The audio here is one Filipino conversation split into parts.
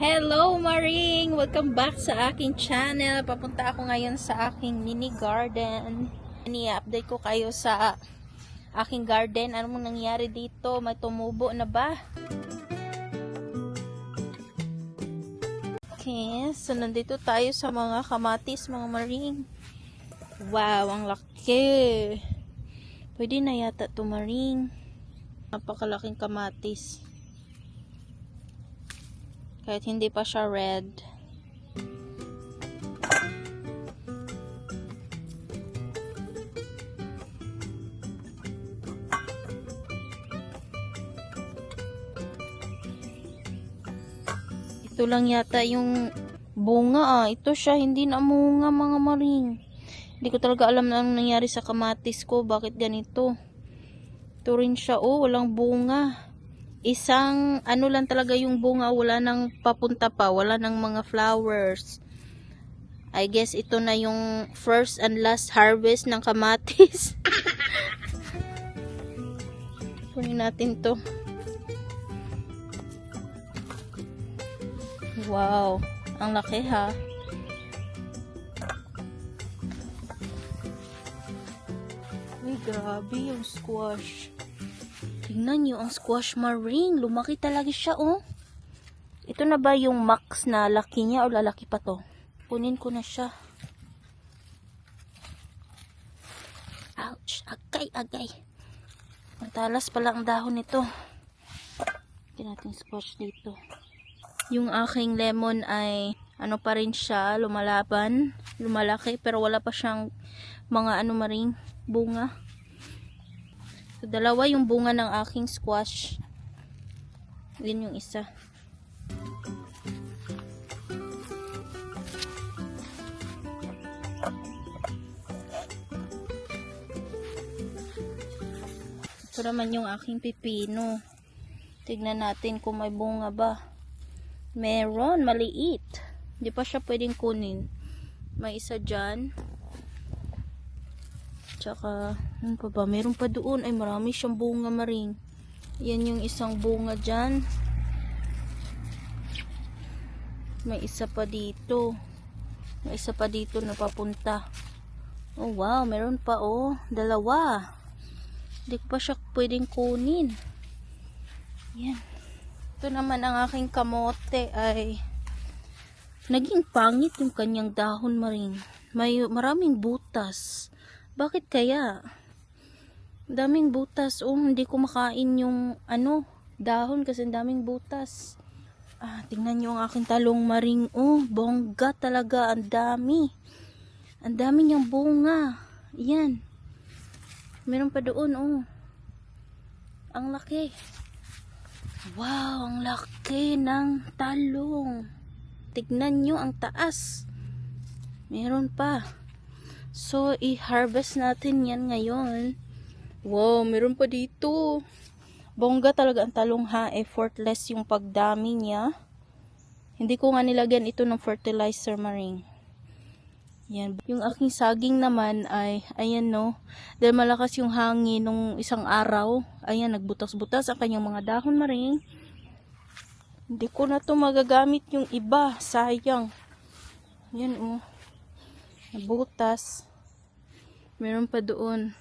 Hello Maring! Welcome back sa aking channel. Papunta ako ngayon sa aking mini garden. I-update ko kayo sa aking garden. Ano mong nangyari dito? May tumubo na ba? Okay, so nandito tayo sa mga kamatis, mga Maring. Wow, ang laki! Pwede na yata ito, Maring. Napakalaking kamatis. Kahit hindi pa siya red. Ito lang yata yung bunga Ito siya, hindi na munga, mga Maring. Hindi ko talaga alam na anong nangyari sa kamatis ko. Bakit ganito? Ito rin siya, walang bunga. Isang ano lang talaga yung bunga, wala nang papunta pa, wala nang mga flowers. I guess ito na yung first and last harvest ng kamatis. Kunin natin to. Wow, ang laki ha. Uy, grabe yung squash. Tingnan nyo ang squash, Maring. Lumaki talaga siya, Ito na ba yung max na laki niya o lalaki pa to? Kunin ko na siya. Ouch! Agay, agay. Matalas pala ang dahon nito. Tignan natin squash dito. Yung aking lemon ay ano pa rin siya, lumalaban, lumalaki, pero wala pa siyang mga Maring, bunga. So, dalawa yung bunga ng aking squash. Yun yung isa. Ito naman yung aking pipino. Tignan natin kung may bunga ba. Meron, maliit. Hindi pa siya pwedeng kunin. May isa dyan. Tsaka, ano pa ba? Meron pa doon. Ay, marami siyang bunga, Maring. Yan yung isang bunga dyan. May isa pa dito. May isa pa dito na papunta. Oh, wow. Meron pa, dalawa. Hindi ko pa siya pwedeng kunin. Yan. Ito naman ang aking kamote ay naging pangit yung kanyang dahon, Maring. Maraming butas. Bakit kaya? Daming butas. Hindi ko makain yung dahon kasi daming butas. Tingnan nyo ang aking talong, Maring. Bongga talaga. Ang dami. Ang dami niyang bunga. Yan. Meron pa doon, Ang laki. Wow, ang laki ng talong. Tignan nyo ang taas. Meron pa. So, i-harvest natin yan ngayon. Wow, meron pa dito. Bongga talaga ang talong ha. Effortless yung pagdami niya. Hindi ko nga nilagyan ito ng fertilizer, Maring. Yan. Yung aking saging naman ay, ayan dahil malakas yung hangin nung isang araw. Ayan, nagbutas-butas ang kanyang mga dahon, Maring. Hindi ko na to magagamit yung iba. Sayang. Yan, butas. Meron pa doon.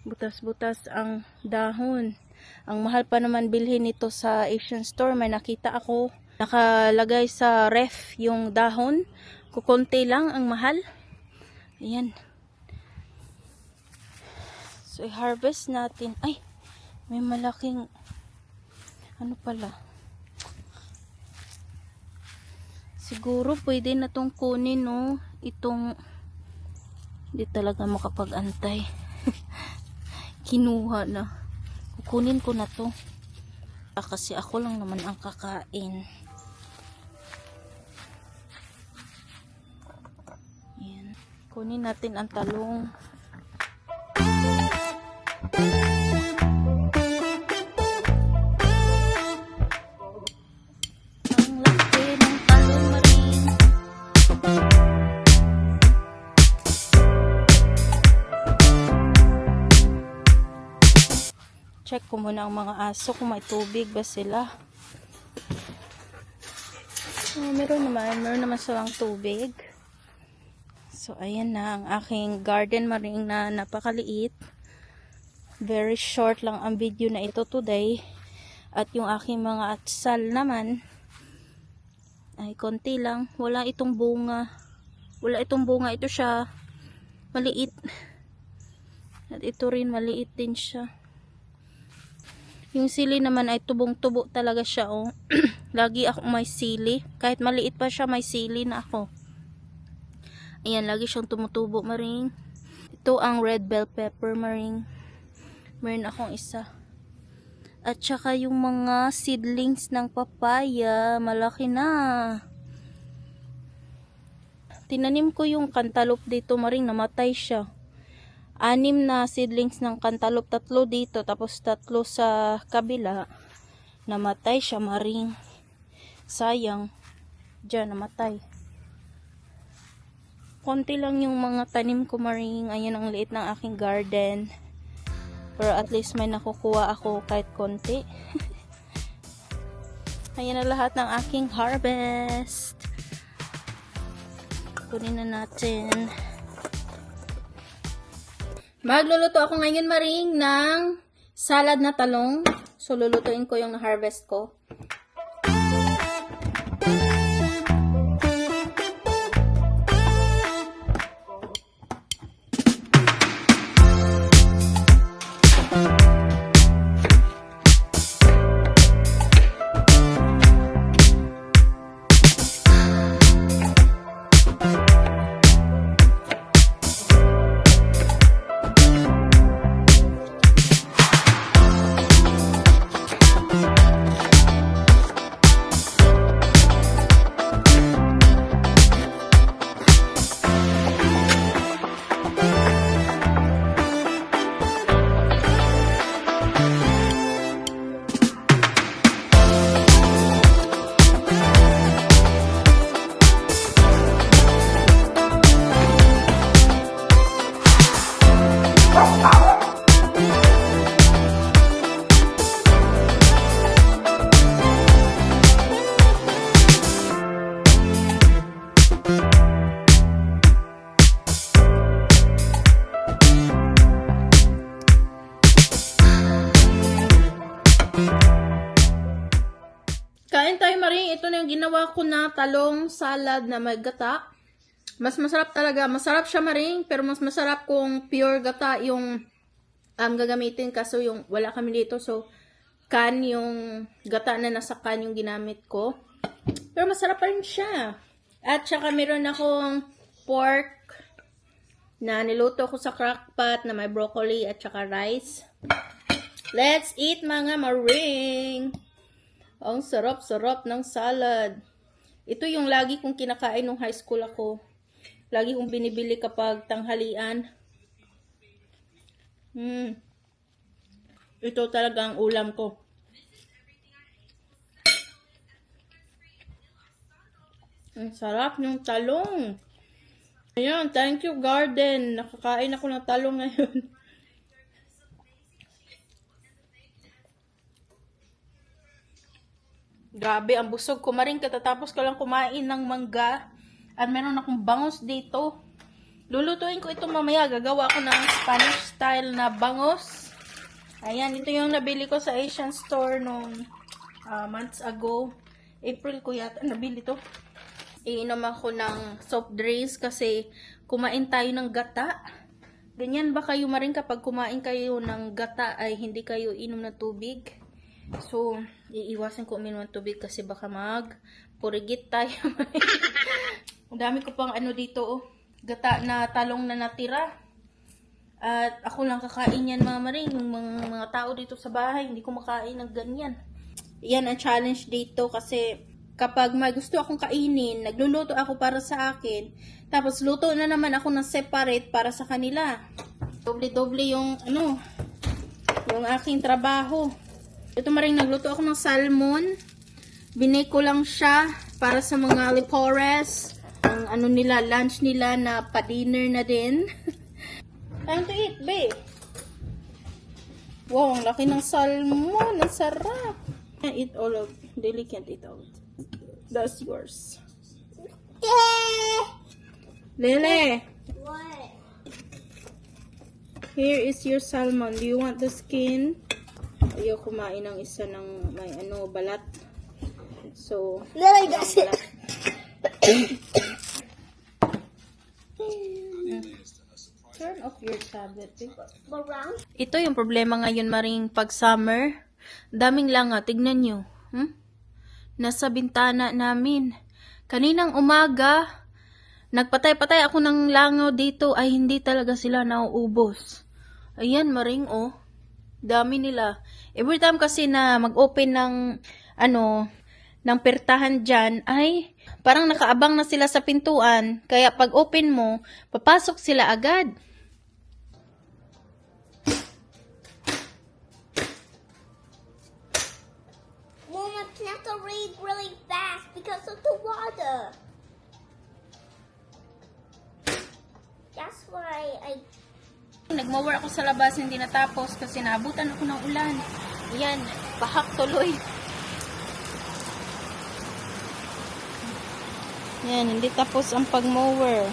Butas-butas ang dahon. Ang mahal pa naman bilhin nito sa Asian store. May nakita ako. Nakalagay sa ref yung dahon. Kukunti lang ang mahal. Ayan. So, i-harvest natin. Ay, may malaking pala. Siguro pwede na tong kunin, itong hindi talaga makapag-antay. Kinuha na. Kukunin ko na to. Kasi ako lang naman ang kakain. Ayan. Kunin natin ang talong. Ang laki ng talong, Maring. Check ko muna ang mga aso kung may tubig ba sila. Meron naman silang tubig. So, ayan na ang aking garden maring na napakaliit. Very short lang ang video na ito today. At yung aking mga atsal naman ay konti lang. Wala itong bunga. Ito siya maliit. At ito rin maliit din siya. Yung sili naman ay tubong-tubo talaga siya, oh. Lagi ako may sili. Kahit maliit pa siya, may sili na ako. Ayan, lagi siyang tumutubo, maring. Ito ang red bell pepper, maring. Meron akong isa. At saka yung mga seedlings ng papaya, malaki na. Tinanim ko yung cantaloupe dito, maring, namatay siya. 6 na seedlings ng cantaloupe, 3 dito, tapos 3 sa kabila. Namatay siya, maring. Sayang. Diyan, namatay. Konti lang yung mga tanim ko, maring. Ayan ang liit ng aking garden. Pero at least may nakukuha ako kahit konti. Ayan na lahat ng aking harvest. Kunin na natin. Magluluto ako ngayon, maring, ng salad na talong. So, lulutuin ko yung na-harvest ko. Kain tayo, maring. Ito na yung ginawa ko na talong salad na may gata. Mas masarap talaga. Masarap siya, maring. Pero mas masarap kung pure gata yung gagamitin. Kaso yung wala kami dito. So, can yung gata na nasa can yung ginamit ko. Pero masarap pa rin siya. At saka meron akong pork na niluto ko sa crockpot na may broccoli at saka rice. Let's eat, mga maring! Ang sarap-sarap ng salad. Ito yung lagi kong kinakain nung high school ako. Lagi kong binibili kapag tanghalian. Ito talaga ang ulam ko. Ang sarap ng talong. Ayan, thank you, garden. Nakakain ako ng talong ngayon. Grabe, ang busog ko. Maring katatapos ko lang kumain ng mangga. At meron akong bangus dito. Lulutuin ko ito mamaya. Gagawa ako ng Spanish style na bangus. Ayan, ito yung nabili ko sa Asian store nung months ago. April ko yata nabili to. Iinom ako ng soft drinks kasi kumain tayo ng gata. Ganyan ba kayo, maring, kapag kumain kayo ng gata ay hindi kayo inom ng tubig? So, iiwasan ko uminom ng tubig kasi baka purigit tayo. Ang dami ko pang ano dito, oh. Gata na talong na natira. At ako lang kakain yan, mga maring. Yung mga tao dito sa bahay, hindi ko makain ng ganyan. Yan ang challenge dito kasi kapag may gusto akong kainin, nagluluto ako para sa akin. Tapos luto na naman ako ng separate para sa kanila. Doble-doble yung yung aking trabaho. Ito, maring, nagluto ako ng salmon. Binake ko lang siya para sa mga lipores. Ang nila, lunch nila na pa-dinner na din. Time to eat, babe. Wow, ang laki ng salmon. Ang sarap. Can't eat all of, Daily can't eat all. That's yours. Lele, What? here is your salmon. Do you want the skin? Ayaw kumain ng isa ng may balat. So, Lily does it. turn off your tablet. Around? Ito yung problema ngayon, Maring, pag summer. Daming langa. Tignan nyo. Nasa bintana namin. Kaninang umaga, nagpatay-patay ako ng langaw dito ay hindi talaga sila nauubos. Ayan, Maring, oh. Dami nila. Every time kasi na mag-open ng, ng pertahan dyan, ay parang nakaabang na sila sa pintuan. Kaya pag open mo, papasok sila agad. Mom, I have to read really fast because of the water. That's why I... Nagmower ako sa labas, hindi natapos kasi naabutan ako ng ulan. Yan, bahak tuloy. Yan, hindi tapos ang pag-mower.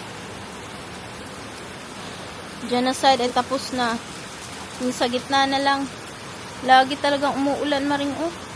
Diyan na side ay tapos na. Yung sa gitna na lang. Lagi talagang umuulan, Maring, oh.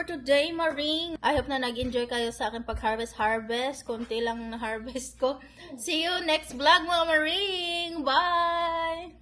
For today, Maring. I hope na nag-enjoy kayo sa aking pag-harvest. Konti lang na harvest ko. See you next vlog, mga Maring. Bye!